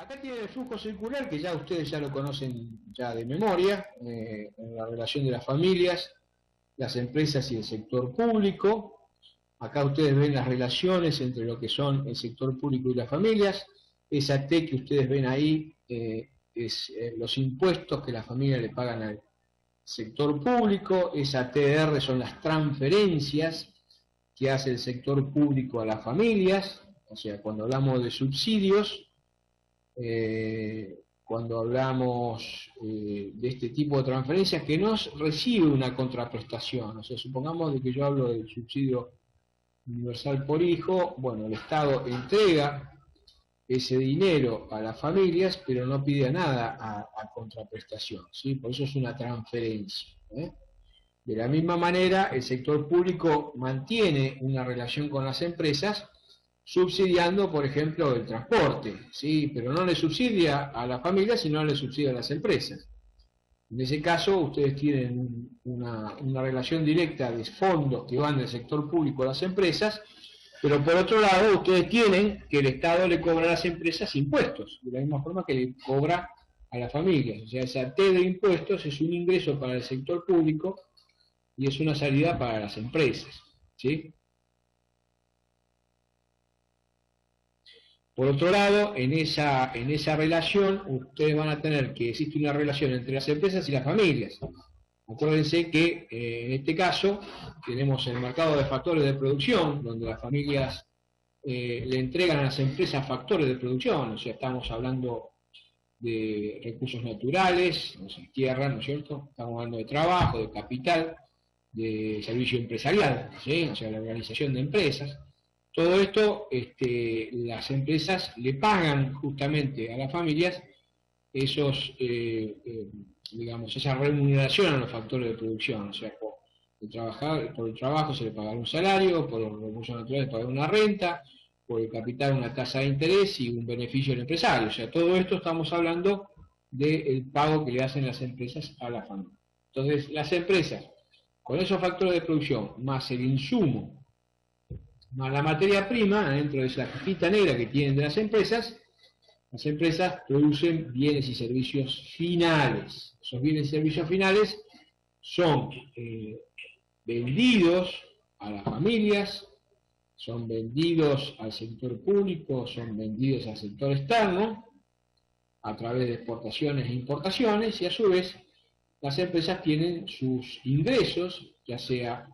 Acá tienen el flujo circular que ya ustedes ya lo conocen ya de memoria, en la relación de las familias, las empresas y el sector público. Acá ustedes ven las relaciones entre lo que son el sector público y las familias. Esa T que ustedes ven ahí es los impuestos que las familias le pagan al sector público. Esa TR son las transferencias que hace el sector público a las familias. O sea, cuando hablamos de subsidios, cuando hablamos de este tipo de transferencias que no recibe una contraprestación. O sea, supongamos de que yo hablo del subsidio universal por hijo, bueno, el Estado entrega ese dinero a las familias, pero no pide nada a contraprestación, ¿sí? Por eso es una transferencia, ¿eh? De la misma manera, el sector público mantiene una relación con las empresas, subsidiando, por ejemplo, el transporte, ¿sí? Pero no le subsidia a la familia, sino le subsidia a las empresas. En ese caso, ustedes tienen una relación directa de fondos que van del sector público a las empresas, pero por otro lado, ustedes tienen que el Estado le cobra a las empresas impuestos, de la misma forma que le cobra a las familias. O sea, esa T de impuestos es un ingreso para el sector público y es una salida para las empresas, ¿sí? Por otro lado, en esa relación, ustedes van a tener que existe una relación entre las empresas y las familias. Acuérdense que en este caso tenemos el mercado de factores de producción, donde las familias le entregan a las empresas factores de producción, o sea, estamos hablando de recursos naturales, no sé, tierra, ¿no es cierto? Estamos hablando de trabajo, de capital, de servicio empresarial, ¿sí? O sea, la organización de empresas. Todo esto, las empresas le pagan justamente a las familias esos, digamos, esa remuneración a los factores de producción. O sea, por el trabajo se le paga un salario, por los recursos naturales se paga una renta, por el capital una tasa de interés y un beneficio del empresario. O sea, todo esto estamos hablando del pago que le hacen las empresas a la familia. Entonces, las empresas, con esos factores de producción, más el insumo, más la materia prima, dentro de esa cajita negra que tienen de las empresas producen bienes y servicios finales. Esos bienes y servicios finales son vendidos a las familias, son vendidos al sector público, son vendidos al sector externo, a través de exportaciones e importaciones, y a su vez las empresas tienen sus ingresos, ya sea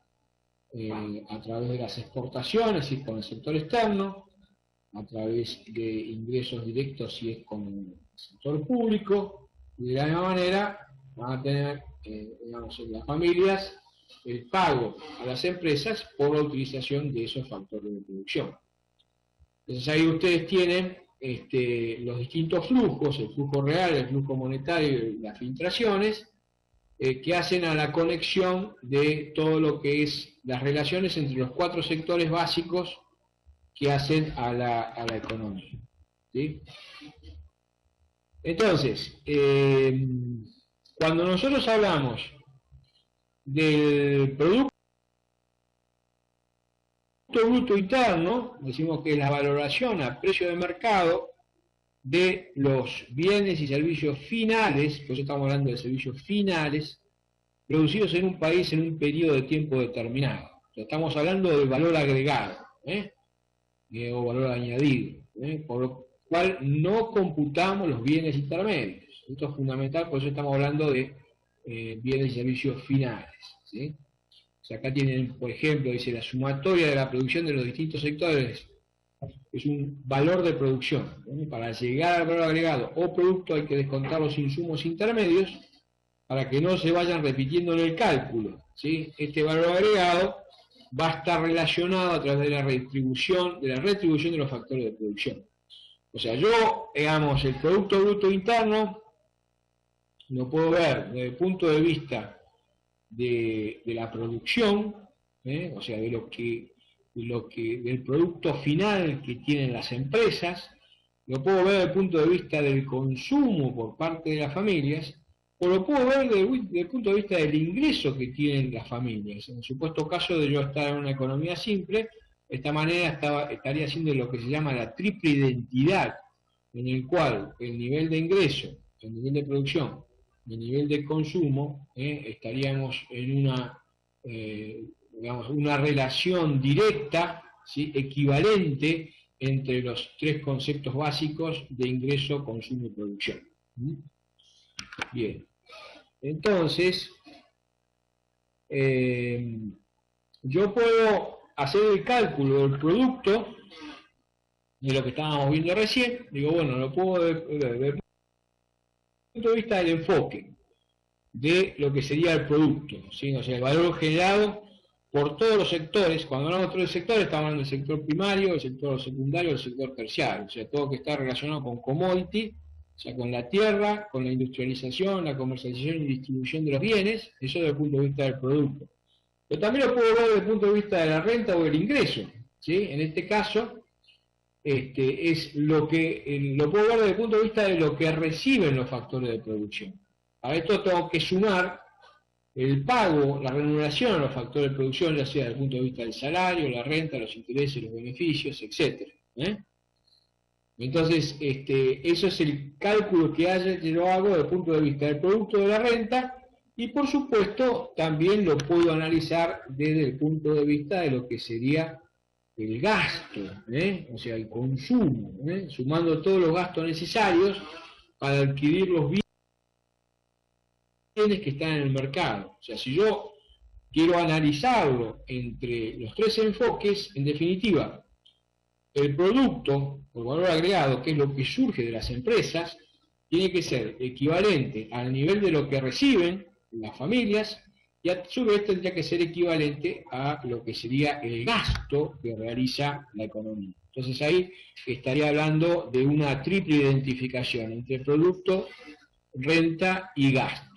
a través de las exportaciones, y con el sector externo, a través de ingresos directos si es con el sector público, y de la misma manera van a tener, digamos, las familias el pago a las empresas por la utilización de esos factores de producción. Entonces ahí ustedes tienen los distintos flujos, el flujo real, el flujo monetario y las filtraciones, que hacen a la conexión de todo lo que es las relaciones entre los cuatro sectores básicos que hacen a la economía, ¿sí? Entonces, cuando nosotros hablamos del Producto Bruto Interno, decimos que es la valoración a precio de mercado de los bienes y servicios finales, por eso estamos hablando de servicios finales, producidos en un país en un periodo de tiempo determinado. O sea, estamos hablando del valor agregado, o valor añadido, por lo cual no computamos los bienes intermedios. Esto es fundamental, por eso estamos hablando de bienes y servicios finales, ¿sí? O sea, acá tienen, por ejemplo, dice la sumatoria de la producción de los distintos sectores es un valor de producción. Para llegar al valor agregado o producto hay que descontar los insumos intermedios para que no se vayan repitiendo en el cálculo, ¿sí? Este valor agregado va a estar relacionado a través de la retribución de los factores de producción. O sea, yo, digamos, el Producto Bruto Interno lo puedo ver desde el punto de vista de la producción, o sea, del producto final que tienen las empresas, lo puedo ver desde el punto de vista del consumo por parte de las familias, o lo puedo ver desde el punto de vista del ingreso que tienen las familias. En el supuesto caso de yo estar en una economía simple, de esta manera estaría haciendo lo que se llama la triple identidad en el cual el nivel de ingreso, el nivel de producción, el nivel de consumo, estaríamos en una relación directa, ¿sí?, equivalente entre los tres conceptos básicos de ingreso, consumo y producción. Bien, entonces yo puedo hacer el cálculo del producto de lo que estábamos viendo recién. Digo, bueno, lo puedo desde el punto de vista del enfoque de lo que sería el producto, ¿sí? O sea, el valor generado por todos los sectores. Cuando hablamos de todos los sectores, estamos hablando del sector primario, el sector secundario, el sector terciario, o sea, todo lo que está relacionado con commodity, o sea, con la tierra, con la industrialización, la comercialización y distribución de los bienes. Eso desde el punto de vista del producto. Pero también lo puedo ver desde el punto de vista de la renta o del ingreso, ¿sí? En este caso, es lo puedo ver desde el punto de vista de lo que reciben los factores de producción. A esto tengo que sumar el pago, la remuneración a los factores de producción, ya sea desde el punto de vista del salario, la renta, los intereses, los beneficios, etc. Entonces, eso es el cálculo que yo hago desde el punto de vista del producto de la renta, y por supuesto también lo puedo analizar desde el punto de vista de lo que sería el gasto, o sea, el consumo, sumando todos los gastos necesarios para adquirir los bienes que están en el mercado. O sea, si yo quiero analizarlo entre los tres enfoques, en definitiva, el producto, el valor agregado, que es lo que surge de las empresas, tiene que ser equivalente al nivel de lo que reciben las familias, y a su vez tendría que ser equivalente a lo que sería el gasto que realiza la economía. Entonces ahí estaría hablando de una triple identificación entre producto, renta y gasto.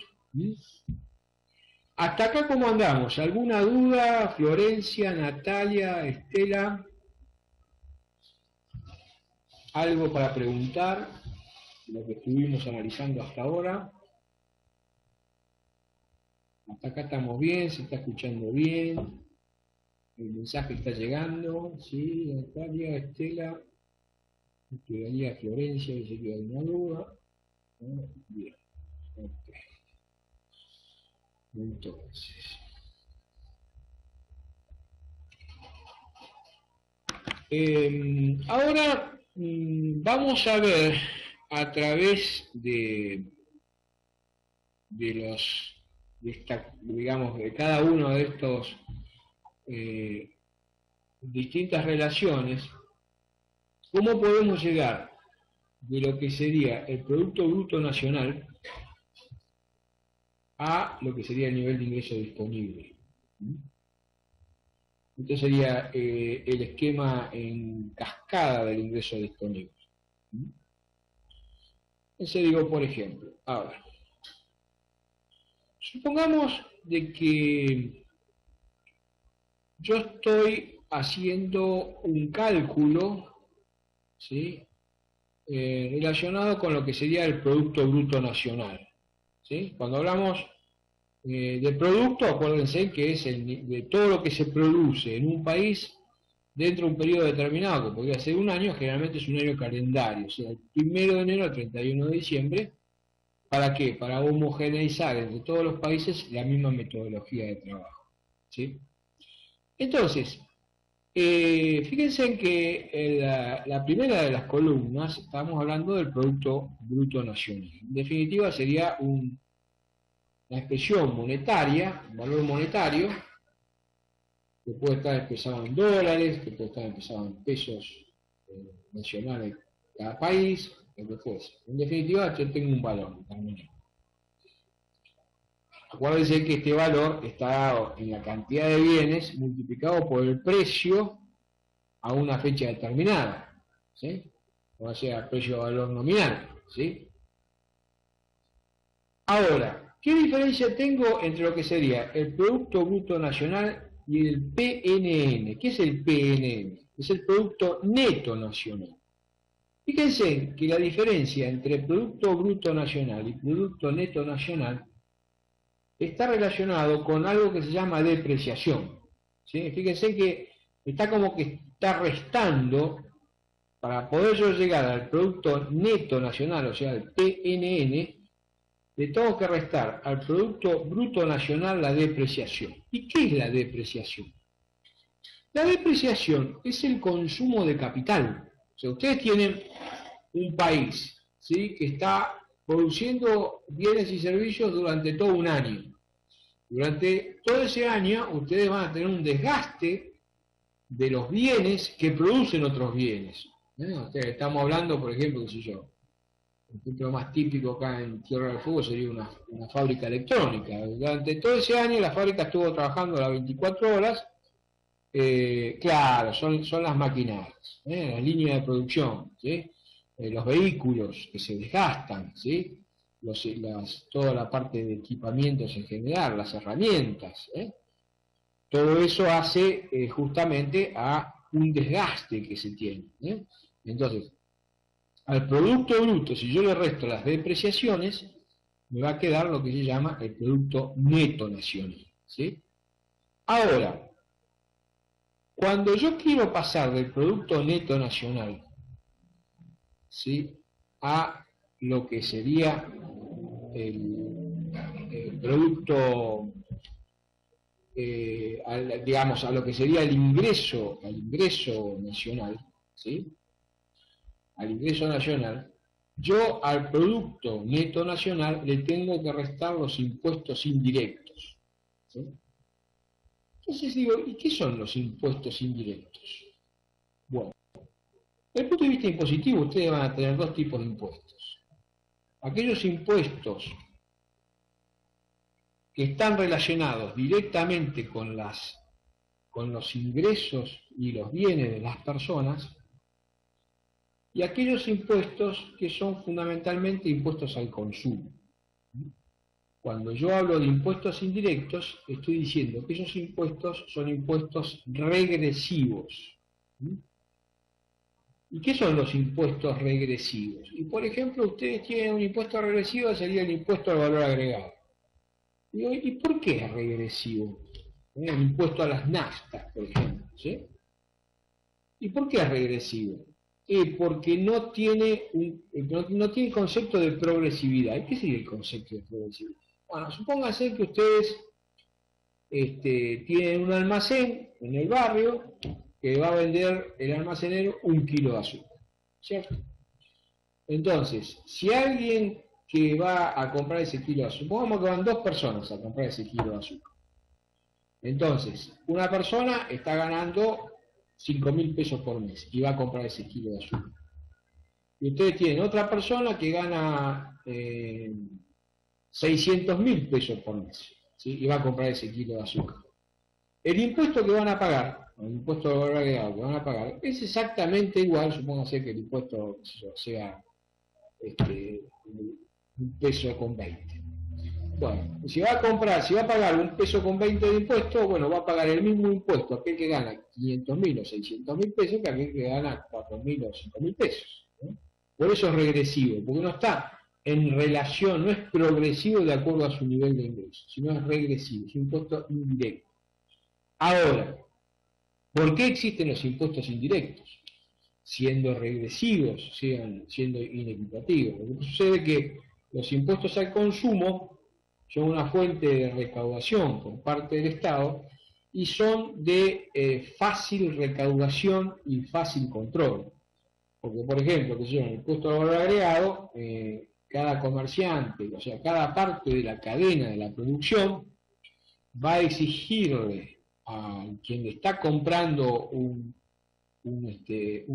Hasta acá, ¿cómo andamos? ¿Alguna duda? Florencia, Natalia, Estela, algo para preguntar de lo que estuvimos analizando hasta ahora. Hasta acá estamos bien, se está escuchando bien, el mensaje está llegando, sí, Natalia, Estela, quedaría Florencia, dice que hay una duda. Bien, ok. Entonces, ahora vamos a ver a través de digamos, de cada uno de estos distintas relaciones, cómo podemos llegar de lo que sería el Producto Bruto Nacional a lo que sería el nivel de ingreso disponible. Entonces sería el esquema en cascada del ingreso disponible. Ese digo, por ejemplo, ahora, supongamos de que yo estoy haciendo un cálculo, ¿sí?, relacionado con lo que sería el Producto Bruto Nacional. ¿Sí? Cuando hablamos de producto, acuérdense que es de todo lo que se produce en un país dentro de un periodo determinado, que podría ser un año, generalmente es un año calendario, o sea, el 1 de enero al 31 de diciembre. ¿Para qué? Para homogeneizar entre todos los países la misma metodología de trabajo. ¿Sí? Entonces, fíjense en que la primera de las columnas estamos hablando del Producto Bruto Nacional. En definitiva sería una expresión monetaria, un valor monetario, que puede estar expresado en dólares, que puede estar expresado en pesos nacionales de cada país, lo que fuese. En definitiva, yo tengo un valor determinado. Acuérdense que este valor está dado en la cantidad de bienes multiplicado por el precio a una fecha determinada, ¿sí? O sea, precio de valor nominal, ¿sí? Ahora, ¿qué diferencia tengo entre lo que sería el Producto Bruto Nacional y el PNN? ¿Qué es el PNN? Es el Producto Neto Nacional. Fíjense que la diferencia entre Producto Bruto Nacional y Producto Neto Nacional está relacionado con algo que se llama depreciación. ¿Sí? Fíjense que está como que está restando para poder yo llegar al Producto Neto Nacional, o sea, al PNN, le tengo que restar al Producto Bruto Nacional la depreciación. ¿Y qué es la depreciación? La depreciación es el consumo de capital. O sea, ustedes tienen un país, ¿sí?, que está produciendo bienes y servicios durante todo un año. Durante todo ese año ustedes van a tener un desgaste de los bienes que producen otros bienes. Estamos hablando, por ejemplo, qué sé yo, el ejemplo más típico acá en Tierra del Fuego sería una fábrica electrónica. Durante todo ese año la fábrica estuvo trabajando las 24 horas. Claro, son las maquinarias, las líneas de producción, ¿sí? Los vehículos que se desgastan, ¿sí? Toda la parte de equipamientos en general, las herramientas, todo eso hace justamente a un desgaste que se tiene. Entonces, al Producto Bruto, si yo le resto las depreciaciones, me va a quedar lo que se llama el Producto Neto Nacional, ¿sí? Ahora, cuando yo quiero pasar del Producto Neto Nacional, ¿sí?, a lo que sería el producto, digamos, a lo que sería el ingreso, al ingreso nacional, ¿sí?, al ingreso nacional, yo al Producto Neto Nacional le tengo que restar los impuestos indirectos, ¿sí? Entonces digo, ¿y qué son los impuestos indirectos? Bueno, desde el punto de vista impositivo ustedes van a tener dos tipos de impuestos. Aquellos impuestos que están relacionados directamente con los ingresos y los bienes de las personas, y aquellos impuestos que son fundamentalmente impuestos al consumo. Cuando yo hablo de impuestos indirectos, estoy diciendo que esos impuestos son impuestos regresivos. ¿Y qué son los impuestos regresivos? Y por ejemplo, ustedes tienen un impuesto regresivo, sería el impuesto al valor agregado. ¿Y por qué es regresivo? El impuesto a las naftas, por ejemplo, ¿sí? ¿Y por qué es regresivo? Porque no tiene concepto de progresividad. ¿Y qué sería el concepto de progresividad? Bueno, supónganse que ustedes tienen un almacén en el barrio que va a vender el almacenero 1 kilo de azúcar, ¿cierto? Entonces, si alguien que va a comprar ese kilo de azúcar, supongamos que van 2 personas a comprar ese kilo de azúcar. Entonces, una persona está ganando 5.000 pesos por mes y va a comprar ese kilo de azúcar. Y ustedes tienen otra persona que gana 600.000 pesos por mes, ¿sí?, y va a comprar ese kilo de azúcar. El impuesto que van a pagar, el impuesto de valor agregado que van a pagar, es exactamente igual, supóngase que el impuesto sea 1 peso con 20. Bueno, si va a pagar 1 peso con 20 de impuesto, bueno, va a pagar el mismo impuesto aquel que gana 500.000 o 600.000 pesos que aquel que gana 4.000 o 5.000 pesos, ¿no? Por eso es regresivo, porque no está en relación, no es progresivo de acuerdo a su nivel de ingreso, sino es regresivo, es un impuesto indirecto. Ahora, ¿por qué existen los impuestos indirectos? Siendo regresivos, siendo inequitativos. Lo que sucede es que los impuestos al consumo son una fuente de recaudación por parte del Estado y son de fácil recaudación y fácil control. Porque, por ejemplo, que el impuesto al valor agregado, cada comerciante, o sea, cada parte de la cadena de la producción va a exigirle a quien le está comprando un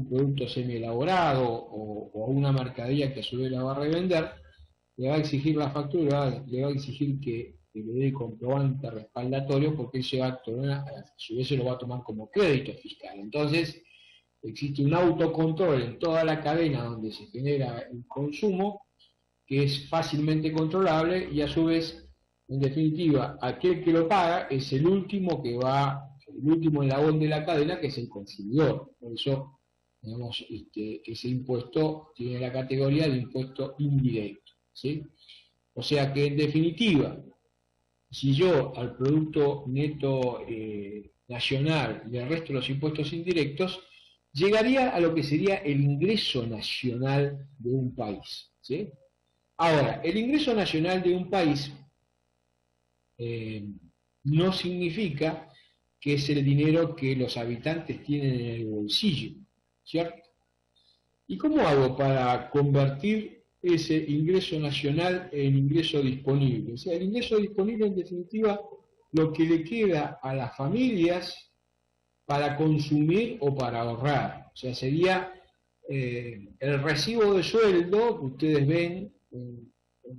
producto semi-elaborado o a una mercadería que a su vez la va a revender, le va a exigir la factura, le va a exigir que le dé comprobante respaldatorio, porque ese acto a su vez se lo va a tomar como crédito fiscal. Entonces, existe un autocontrol en toda la cadena donde se genera el consumo, que es fácilmente controlable, y a su vez, en definitiva, aquel que lo paga es el último eslabón de la cadena, que es el consumidor. Por eso, digamos, ese impuesto tiene la categoría de impuesto indirecto, ¿sí? O sea que, en definitiva, si yo al Producto Neto Nacional le resto los impuestos indirectos, llegaría a lo que sería el ingreso nacional de un país, ¿sí? Ahora, el ingreso nacional de un país no significa que es el dinero que los habitantes tienen en el bolsillo, ¿cierto? ¿Y cómo hago para convertir ese ingreso nacional en ingreso disponible? O sea, el ingreso disponible, en definitiva, lo que le queda a las familias para consumir o para ahorrar. O sea, sería el recibo de sueldo que ustedes ven en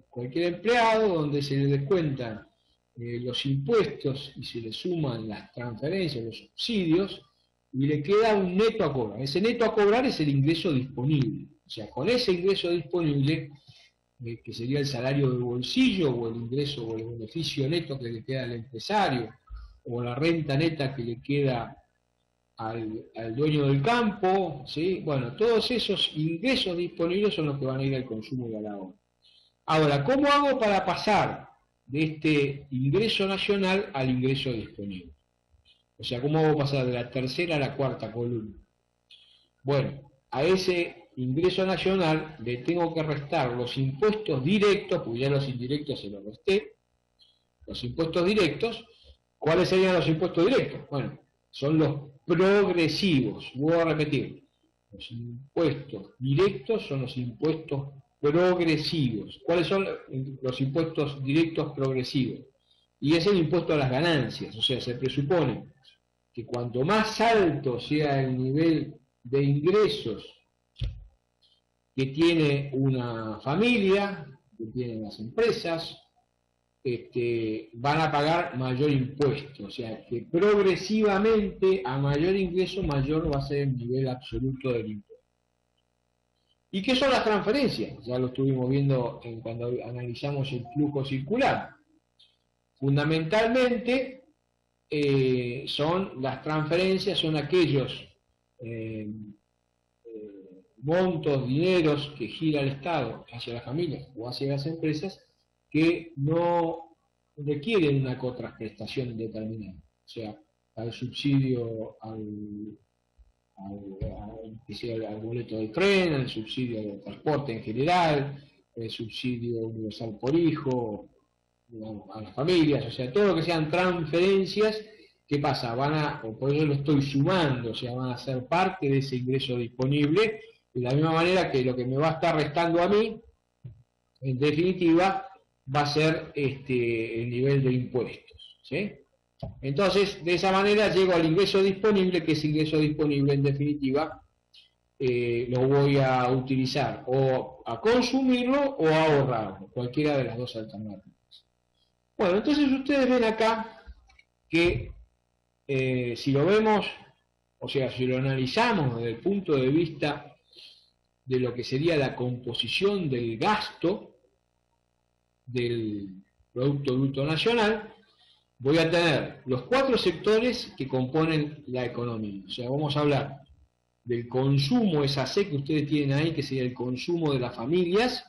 cualquier empleado, donde se le descuentan los impuestos y se le suman las transferencias, los subsidios, y le queda un neto a cobrar. Ese neto a cobrar es el ingreso disponible. O sea, con ese ingreso disponible, que sería el salario de bolsillo o el ingreso o el beneficio neto que le queda al empresario, o la renta neta que le queda al dueño del campo, ¿sí? Bueno, todos esos ingresos disponibles son los que van a ir al consumo y al ahorro. Ahora, ¿cómo hago para pasar de este ingreso nacional al ingreso disponible? O sea, ¿cómo hago pasar de la tercera a la cuarta columna? Bueno, a ese ingreso nacional le tengo que restar los impuestos directos, porque ya los indirectos se los resté, los impuestos directos. ¿Cuáles serían los impuestos directos? Bueno, son los progresivos. Voy a repetir. Los impuestos directos son los impuestos progresivos. ¿Cuáles son los impuestos directos progresivos? Y es el impuesto a las ganancias. O sea, se presupone que cuanto más alto sea el nivel de ingresos que tiene una familia, que tienen las empresas, van a pagar mayor impuesto. O sea, que progresivamente a mayor ingreso, mayor va a ser el nivel absoluto del impuesto. ¿Y qué son las transferencias? Ya lo estuvimos viendo cuando analizamos el flujo circular. Fundamentalmente son las transferencias, son aquellos montos, dineros que gira el Estado hacia las familias o hacia las empresas que no requieren una cotransprestación determinada. O sea, al subsidio al boleto del tren, al subsidio del transporte en general, el subsidio universal por hijo, a las familias, o sea, todo lo que sean transferencias, ¿qué pasa? Por eso lo estoy sumando, o sea, van a ser parte de ese ingreso disponible, de la misma manera que lo que me va a estar restando a mí, en definitiva, va a ser el nivel de impuestos, ¿sí? Entonces, de esa manera llego al ingreso disponible, que ese ingreso disponible, en definitiva, lo voy a utilizar o a consumirlo o a ahorrarlo, cualquiera de las dos alternativas. Bueno, entonces ustedes ven acá que si lo vemos, o sea, si lo analizamos desde el punto de vista de lo que sería la composición del gasto del Producto Bruto Nacional, voy a tener los 4 sectores que componen la economía. O sea, vamos a hablar del consumo, esa C que ustedes tienen ahí, que sería el consumo de las familias.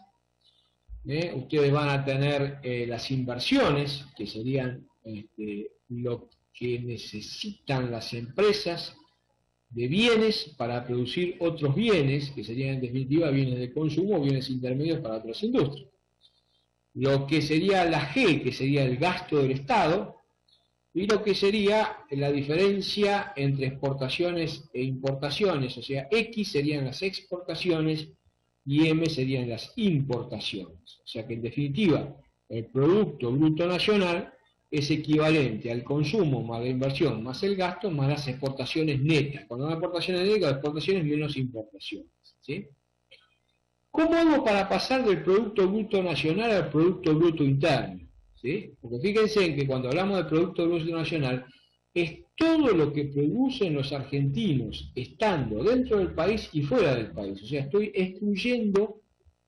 Ustedes van a tener las inversiones, que serían lo que necesitan las empresas de bienes para producir otros bienes, que serían en definitiva bienes de consumo, bienes intermedios para otras industrias. Lo que sería la G, que sería el gasto del Estado, y lo que sería la diferencia entre exportaciones e importaciones, o sea, X serían las exportaciones y M serían las importaciones. O sea que en definitiva el Producto Bruto Nacional es equivalente al consumo más la inversión más el gasto más las exportaciones netas. Cuando hay exportaciones netas, exportaciones menos importaciones, ¿sí? ¿Cómo hago para pasar del Producto Bruto Nacional al Producto Bruto Interno? ¿Sí? Porque fíjense en que cuando hablamos de Producto Bruto Nacional es todo lo que producen los argentinos estando dentro del país y fuera del país. O sea, estoy excluyendo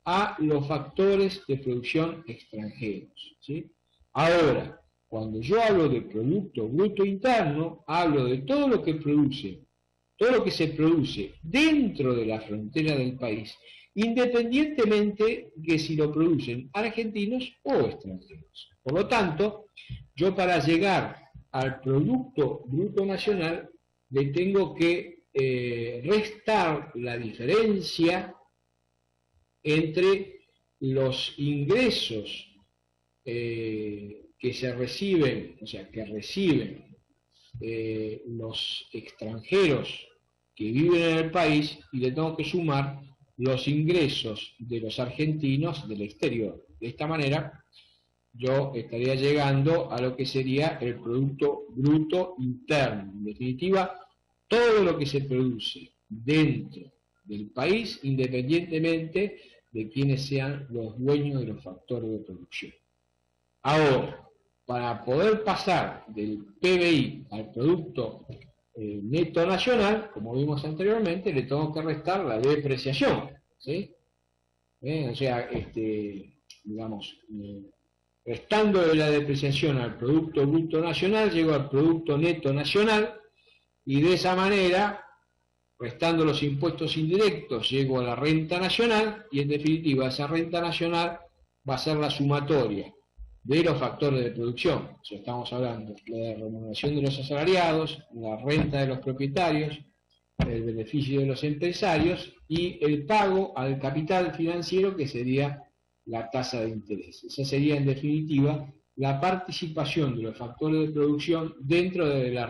a los factores de producción extranjeros, ¿sí? Ahora, cuando yo hablo de Producto Bruto Interno, hablo de todo lo que se produce dentro de la frontera del país, independientemente de si lo producen argentinos o extranjeros. Por lo tanto, yo para llegar al Producto Bruto Nacional le tengo que restar la diferencia entre los ingresos que se reciben, o sea, que reciben los extranjeros que viven en el país, y le tengo que sumar los ingresos de los argentinos del exterior. De esta manera yo estaría llegando a lo que sería el Producto Bruto Interno. En definitiva, todo lo que se produce dentro del país, independientemente de quiénes sean los dueños de los factores de producción. Ahora, para poder pasar del PBI al Producto Neto Nacional, como vimos anteriormente, le tengo que restar la depreciación, ¿sí? O sea, digamos, restando la depreciación al Producto Bruto Nacional, llego al Producto Neto Nacional, y de esa manera, restando los impuestos indirectos, llego a la renta nacional, y en definitiva esa renta nacional va a ser la sumatoria de los factores de producción. O sea, estamos hablando de la remuneración de los asalariados, la renta de los propietarios, el beneficio de los empresarios y el pago al capital financiero, que sería la tasa de interés. Esa sería en definitiva la participación de los factores de producción dentro de la